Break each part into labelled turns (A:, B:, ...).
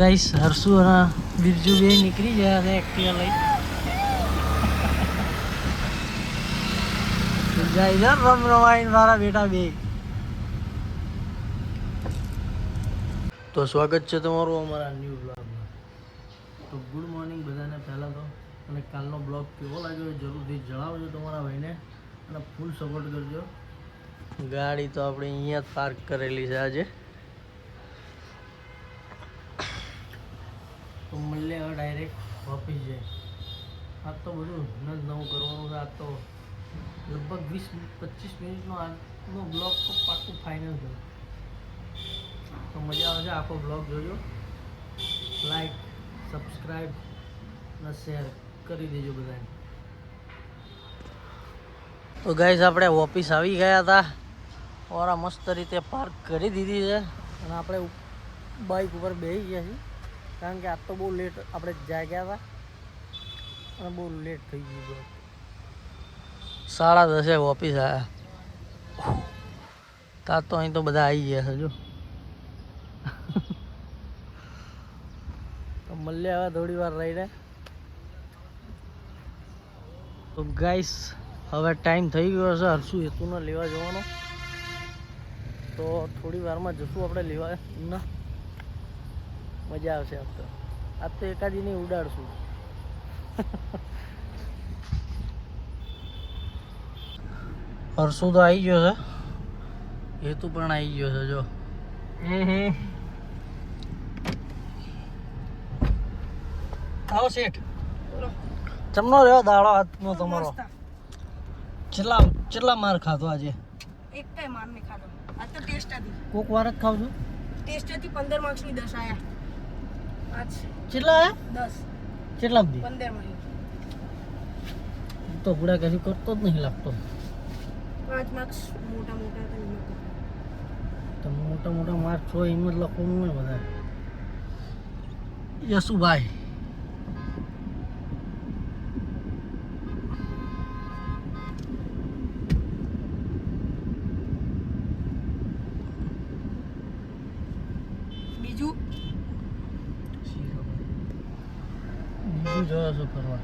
A: Guys Harshu અને બિરજુ બે નીકળી ગયા છે એક્ટિવા લઈ જાય રમ રમાઈને મારા બેટા બે. તો સ્વાગત છે તમારું અમારા ન્યૂ બ્લોગમાં. તો ગુડ મોર્નિંગ બધાને પહેલાં તો, અને કાલનો બ્લોગ કેવો લાગ્યો જરૂરથી જણાવજો તમારા ભાઈને અને ફૂલ સપોર્ટ કરજો. ગાડી તો આપણે અહીંયા જ પાર્ક કરેલી છે આજે. તો મળીએ હવે ડાયરેક્ટ ઓફિસ જાય. આજ તો બધું નવું કરવાનું છે. આજ તો લગભગ 20-25 મિનિટનો આજનો બ્લોગ તો પાક્કું ફાઇનલ છે. તો મજા આવે છે. આખો બ્લોગ જોજો, લાઈક, સબસ્ક્રાઈબ અને શેર કરી દેજો બધાને. તો ગાઈસ આપણે ઓફિસ આવી ગયા હતા. ઓરા મસ્ત રીતે પાર્ક કરી દીધી છે અને આપણે બાઇક ઉપર બેસી ગયા છીએ, કારણ કે આજ તો બહુ લેટ આપણે જાગ્યા હતા અને બહુ લેટ થઈ ગયું. 10:30 ઓફિસ આવ્યા. ત્યાં તો અહીં તો બધા આવી ગયા છે જો. તો મળ્યા હવે થોડી વાર રહીને. તો ગાઈસ હવે ટાઈમ થઈ ગયો છે હર્ષુ હેતુને લેવા જવાનો. તો થોડી વારમાં જશું આપણે લેવા. ના મજા આવશે. આજ તો એકાદીને ઉડાડશું. હર્ષુ તો આવી ગયો છે, હેતુ પણ આવી ગયો છે જો. આવો શેઠ. ચમનો રહ્યો દાડો હાથનો તમારો. કેટલા માર ખાધો આજે?
B: એક કઈ માર નહીં ખાધો. આ તો ટેસ્ટ હતી.
A: કોક વાર જ ખાવ છું.
B: ટેસ્ટ હતી 15 માર્ક્સની 10 આયા. આજ
A: કેટલા આયા?
B: 10.
A: કેટલા બધી?
B: 15 માં.
A: તો ગુડા કશું કરતો જ નહીં લાગતો.
B: 5 માર્ક્સ મોટા મોટા હતા એમાં.
A: તો મોટા માર્ક છો એમ જ લખવાનું ને બધા. યશુભાઈ
B: બીજું
A: જોયો છો ફરવા.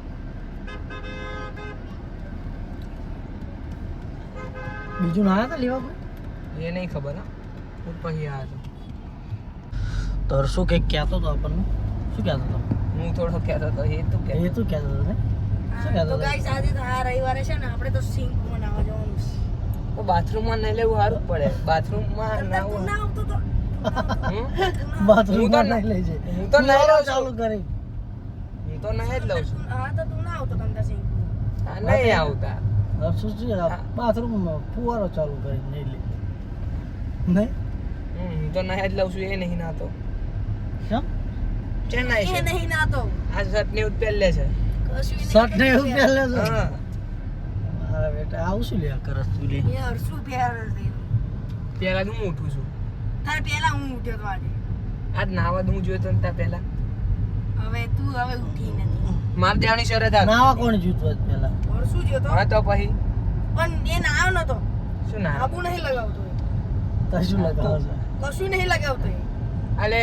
A: બીજું ના આવ્યા હતા લેવા કોઈ?
B: એ નહીં ખબર. હા હું પછી આવ્યો
A: તો હર્ષુ કંઈક કહેતો હતો આપણને. શું કહેતો હતો?
B: હું થોડો કહેતો હતો. એ તું
A: એ તું કહેતો હતો ને? શું કહેતો
B: તો
A: હતો?
B: ગાઈસ આજે તો આ રવિવારે છે ને આપણે તો સિંક બનાવવા જવાનું છે. તો બાથરૂમમાં નહીં લેવું સારું પડે. બાથરૂમમાં ના આવતો તો
A: બાથરૂમમાં નહીં લઈ જાય.
B: હું તો નહીં લઉં
A: ચાલુ કરી.
B: હું તો નહીં જ લઉં છું. હા તો તું ના આવતો તમતા સિંક. હા નહીં આવતા.
A: હર્ષુ શું બાથરૂમમાં ફુવારો ચાલુ કરી નહીં લે નહીં.
B: હું તો નહીં જ લઉં છું. એ નહીં નાતો.
A: કેમ?
B: ચેન્નાઈ છે. એ નહીં નાતો. આ શર્ટ ને પહેલે છે.
A: શર્ટ ને એવું પહેલે છે.
B: હા
A: મારા બેટા આવું શું લે કરસ તું લે?
B: એ હર્ષુ પહેરે છે. પહેલા હું ઉઠું છું. તાર પહેલા હું ઉઠ્યો તો આજે. આજ નાવા દઉં જોયો તો તાર પહેલા. હવે તું હવે ઉઠી નથી. માર દેવાની શરત આ.
A: નાવા કોણ જીતવા પહેલા?
B: હર્ષુ જ્યો તો. હા તો પછી પણ એ નાયો નતો. શું ના? આબુ નહીં લગાવતો.
A: કશું લગાવે છે?
B: કશું નહીં લગાવતો. અલે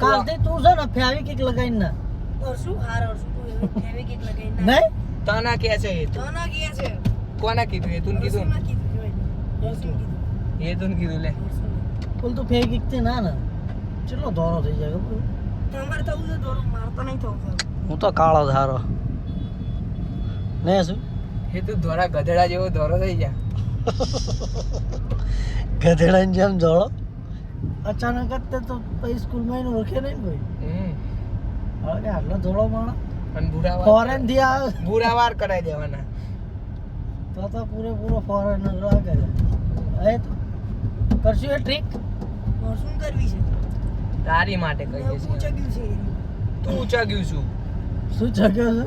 A: કાલથી તું છે ને ફેવિકિક લગાવીને ના.
B: હર્ષુ હર્ષુ તું ફેવિકિક લગાવીને ના.
A: નહીં
B: તાના કે છે એ. તાના કે છે. કોના કીધું? એ તું કીધું. એ તું કીધું લે.
A: બોલ તો ફેવિકિક થી ના ના ચેટલો ધોરો થઈ જાય ખબર?
B: તમારે થવું છે ધોરો, મારતો નહીં થવું.
A: હું તો કાળો ધારો ને શું?
B: એ તું ધોરા ગધેડા જેવો ધોરો થઈ જા.
A: ગધેડાની જેમ જોડો. અચાનક જ તે તો પછી સ્કૂલમાં એને ઓળખે નહીં કોઈ. હવે કે આટલો ધોળો માણસ
B: પણ
A: ફોરેન થી આવે.
B: બુરાવાર કરાવી દેવાના.
A: તો પૂરેપૂરો ફોરેન લાગે છે. હવે કરશું એ ટ્રીક.
B: શું કરવી છે? તારી માટે કહીએ છીએ. ચગ્યું છે. તું ચગ્યું છું.
A: શું ચગ્યો છે?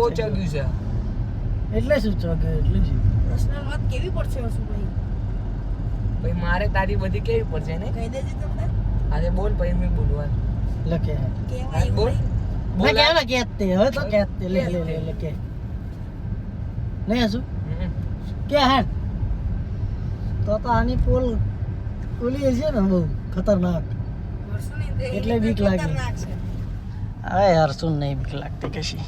B: ઓ ચગ્યું છે.
A: એટલે શું ચગ્યો એટલે જ.
B: પર્સનલ વાત કેવી પડશે હર્ષુ ભાઈ? ભાઈ મારે તારી બધી કેવી પડશે ને? કહી દેજે તમને. આજે બોલ પછી મેં બોલવા.
A: લખે
B: કેવાય બોલ.
A: બોલ કે કહેતે હવે તો કહેતે લે કે નહીં શું કે હે તો આની પોલ ઓલી છે ને બહુ ખતરનાક. એટલે બીક લાગે. હવે હર્ષુન નહીં બીક લાગતી કશી,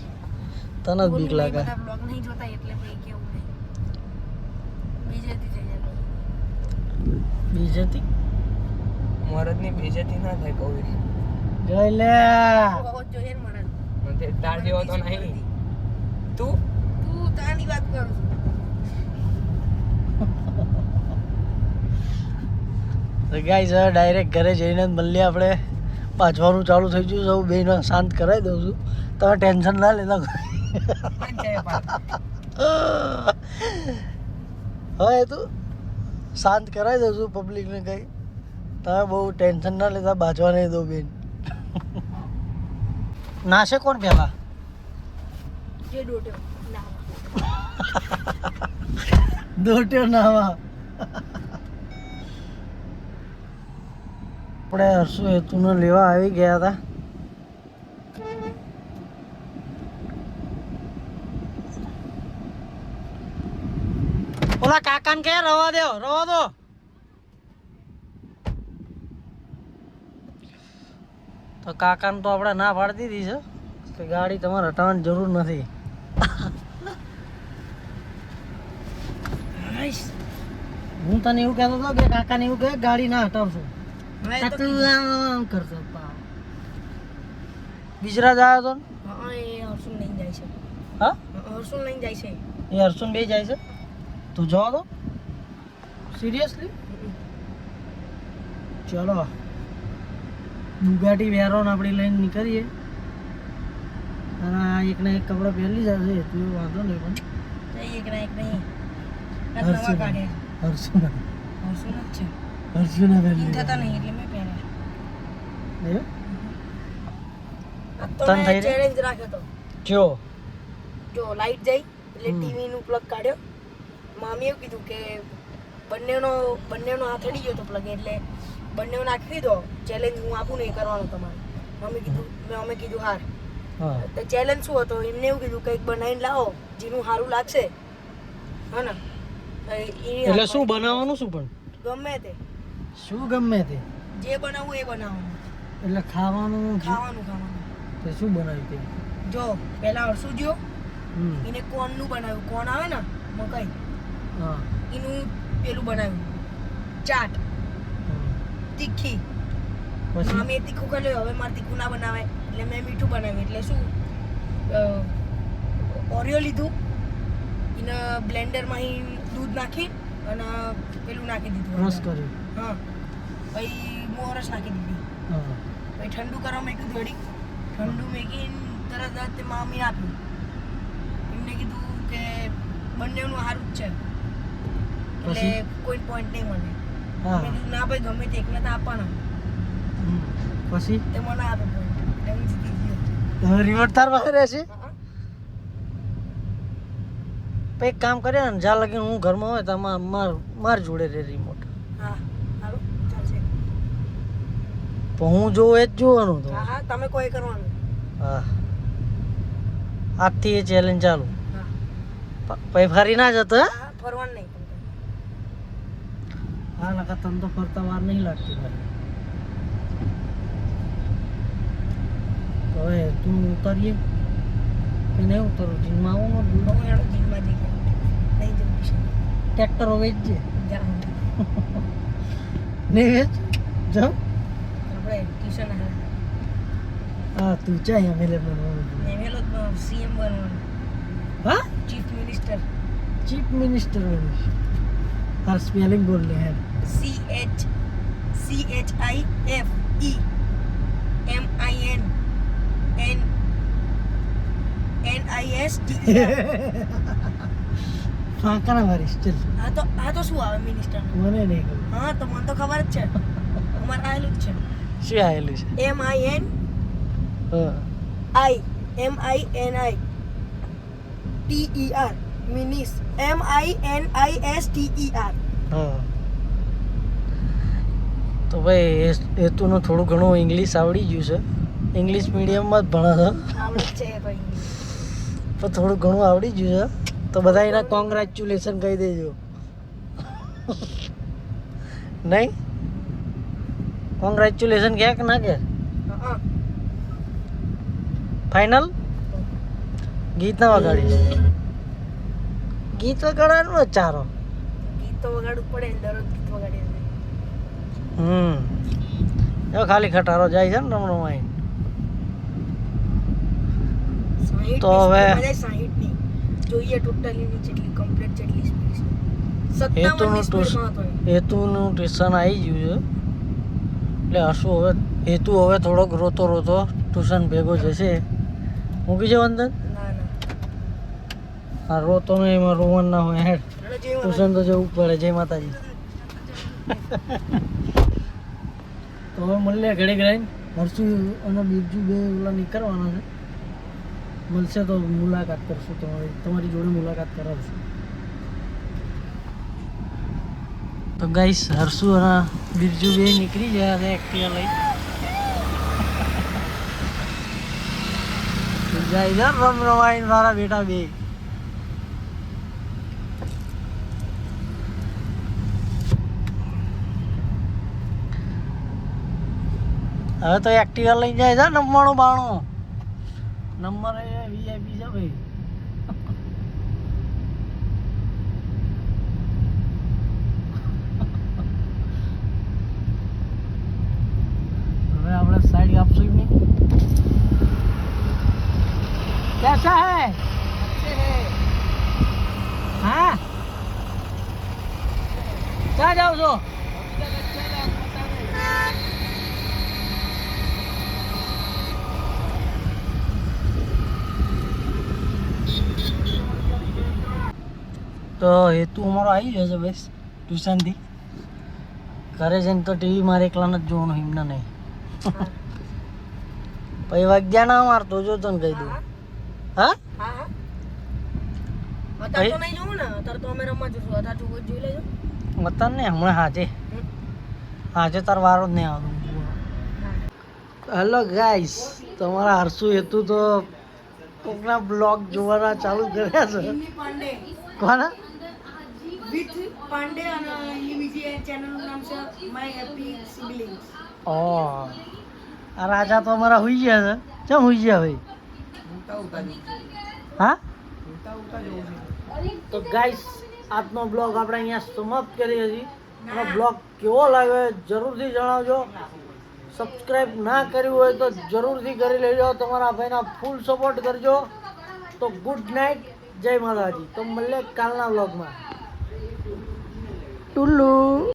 A: તને જ બીક લાગે.
B: બ્લોગ નહીં જોતા એટલે ભાઈ કેવું નહીં. બેજતી થઈ જાય.
A: બીજેથી
B: મરદની બેજતી ના થાય કહું.
A: જોઈ લે
B: બહુ જોઈએ ને મરદ. મને તાર જેવો તો નહીં. તું તાની વાત કરું છું.
A: તો ગાઈસ હવે ડાયરેક્ટ ઘરે જઈને જ મળીએ આપણે. વાંચવાનું ચાલુ થઈ ગયું, સૌ બેનો શાંત કરાવી દઉં છું, તમે ટેન્શન ના લેતા. હવે તું શાંત કરાવી દઉં છું પબ્લિકને કંઈ, તમે બહુ ટેન્શન ના લેતા, બાજવા નહીં દો બેન. નાશે કોણ પહેલા?
B: જે ડોટ્યો
A: દોટ્યો નાવા. આપણે હર્ષુ હેતુને લેવા આવી ગયા હતા. ઓલા કાકાને કે રવા દો, રવા દો. તો કાકાને તો આપણે ના પાડી દીધી છે કે ગાડી તમારે હટાવવાની જરૂર નથી. હું તને એવું કહેતો હતો કે કાકાને એવું કહે ગાડી ના હટાવશું. કરતો ગુજરાત આવ્યો તો.
B: હા એ હર્ષુન લઈને જાય છે.
A: હા
B: હર્ષુન લઈને જાય છે.
A: એ હર્ષુન બે જાય છે. તું જવા દો સિરિયસલી. ચલો બુગાટી વેરોન આપણી લઈને નીકળીએ. અને આ એકના એક કપડાં પહેરી જશે તું વાંધો નહીં. પણ
B: એક ના એક નહીં.
A: હર્ષુન
B: હર્ષુન જ છે.
A: હર્ષુન પહેરી
B: થતા નહીં એટલે મેં પહેર્યા.
A: તન થઈ
B: ચેલેન્જ રાખ્યો તો. જો લાઈટ જઈ એટલે ટીવી નું પ્લગ કાઢ્યો. મામી એવું કીધું કે બંનેનો હાથ અડી ગયો તો પ્લગ, એટલે બંને નાખી દો. ચેલેન્જ હું આપું નહીં કરવાનું તમારે. મમ્મી કીધું, અમે કીધું હાર. તો ચેલેન્જ શું હતો? એમને એવું કીધું કંઈક બનાવીને લાવો જેનું સારું લાગશે. હા ને,
A: એટલે શું બનાવવાનું? શું પણ
B: ગમે તે,
A: શું ગમે તે
B: જે બનાવવું એ બનાવવાનું.
A: એટલે ખાવાનું તે શું બનાવ્યું તે?
B: જો પહેલા હરસુ જો એને કોર્નનું બનાવ્યું. કોર્ન આવે ને મકાઈ,
A: હા
B: એનું પેલું બનાવ્યું ચાટ તીખી. અમે તીખું ખાઈ હવે મારે તીખું ના બનાવે એટલે મેં મીઠું બનાવ્યું. એટલે શું ઓરિયો લીધું, એને બ્લેન્ડરમાં દૂધ નાખી અને પેલું નાખી દીધું,
A: રસ કર્યું.
B: હા પછી મોરસ નાખી દીધી. પછી ઠંડુ કરવા મેક્યું થોડી. ઠંડુ મેકીને તરત જ તે મામી આપ્યું. એમને કીધું કે બંનેનું સારું જ છે એટલે કોઈ પોઈન્ટ નહીં મળે. મેં કીધું ના ભાઈ ગમે તે એકને તો આપવાના.
A: પછી
B: તે મને આપે પોઈન્ટ એટલે હું જીતી ગયો.
A: હવે રિમોટ તાર પાસે રહેશે. એક કામ કરે ને, જ્યાં લગીને હું ઘરમાં હોય તો માર જોડે રે રિમોટ.
B: હા સારું ચાલશે.
A: તો હું જોઉં એ જ જોવાનું. તો
B: હા તમે કોઈ કરવાનું.
A: હા આજથી એ ચેલેન્જ ચાલુ.
B: હા
A: પછી ફરી ના જતો.
B: હા ફરવાનું નહીં.
A: હા લગા તને તો ફરતા વાર નહીં લાગતી ભાઈ. તો હવે તું ઉતરીએ કે નહીં ઉતરું? જીનમાં આવું
B: જીનમાં નહીં જવું.
A: ટ્રેક્ટર વેચજે.
B: જાઉં
A: નહીં વેચ જાઉં.
B: આપણે ટ્યુશન
A: હા તું ચાય અવેલેબલ
B: એમએલઓ સીએમ બનવાનું.
A: હા
B: ચીફ મિનિસ્ટર.
A: ચીફ મિનિસ્ટર બનીશ. તાર સ્પેલિંગ બોલ લે યાર.
B: CHIFEMINNIST.
A: ફાંકાના મારીશ ચલ.
B: આ તો શું આવે મિનિસ્ટર?
A: મને નહીં ખબર.
B: હા તો મને તો ખબર જ છે. અમારે આવેલું જ છે.
A: શું આવેલું છે?
B: MINISTER. MINISTER.
A: હા તો ભાઈ હેતુનું થોડું ઘણું ઇંગ્લિશ આવડી ગયું છે. ઇંગ્લિશ મીડિયમમાં જ ભણે છે.
B: આવડે છે ભાઈ.
A: પણ થોડું ઘણું આવડી ગયું છે. તો બધા એના કોંગ્રેચ્યુલેશન કહી દેજો. નહીં કોંગ્રેચ્યુલેશન કે ના કે
B: હા
A: ફાઇનલ ગીત ના વગાડીશ ગીત વગાડવાનું ચારો
B: ગીત તો વગાડવું પડે ને, દરરોજ ગીત વગાડીએ
A: એવો ખાલી ખટારો જાય છે ને રમણમાં
B: 60
A: તો હવે-
B: 60 ની જોઈએ ટોટલી ની જેટલી કમ્પ્લીટ જેટલી સ્પીડ છે
A: હેતુનું
B: 57 ની સ્પીડમાં હતો એ.
A: હેતુનું ટ્યુશન આવી ગયું છે એટલે હશું હવે હેતુ હવે થોડોક રોતો રોતો ટ્યુશન ભેગો જશે મૂકી જાવ અંદર
B: ના ના
A: આ રોતો નહીં એમાં રોવાનું ના હોય હેડ
B: એટલે જે
A: ટ્યુશન તો જવું પડે જય માતાજી તો હવે મળીએ ઘડી ઘડી હરસુ અને બીજું બે ઓલા નીકળવાના છે મળશે તો મુલાકાત કરશું તમારી જોડે મુલાકાત કરાવશું તો ગાઈસ હરસુ અને બિરજુ બે નીકળી ગયા છે એક્ટિવા લઈ જાય છે રમ રમાઈને મારા બેટા બે હવે તો એક્ટિવા લઈ જાય છે 99 નંબર એ વીઆઈપી છે ભાઈ હવે આપણે સાઈડ આપશું નહીં कैसा है हाँ क्या जाओ છો તો હેતુ અમારો આવી ગયો છે બસ ટ્યુશનથી ઘરે જઈને તો ટીવી મારે એકલા નથી જોવાનું એમને નહીં પછી વાગ્યા ના મારતો જો તને કહી દઉં હા
B: હા હા અત્યારે તો નહીં જોવું ને, અત્યારે તો અમે રમવા જઈશું. અત્યારે જોઈ લેજો.
A: મતન ને હમણાં હાજે હાજે તાર વારો જ નહીં આવતો. હેલો ગાઈસ, તમારા હરસુ હેતુ તો કોકના બ્લોગ જોવાના ચાલુ કર્યા છે.
B: પાંડે
A: કોના
B: વિથ પાંડે અને એ બીજી ચેનલનું નામ છે માય હેપી સિબલિંગ્સ.
A: ઓ આ રાજા તો અમારા હોઈ ગયા છે. કેમ હોઈ ગયા ભાઈ? હા તો ગાઈસ, આજનો બ્લોગ આપણે અહીંયા સમાપ્ત કરીએ છીએ. આ બ્લોગ કેવો લાગ્યો એ જરૂરથી જણાવજો. સબસ્ક્રાઈબ ના કર્યું હોય તો જરૂરથી કરી લેજો. તમારા ભાઈના ફૂલ સપોર્ટ કરજો. તો ગુડ નાઇટ, જય માતાજી. તો મળીએ કાલના બ્લોગમાં. ટુલ્લુ.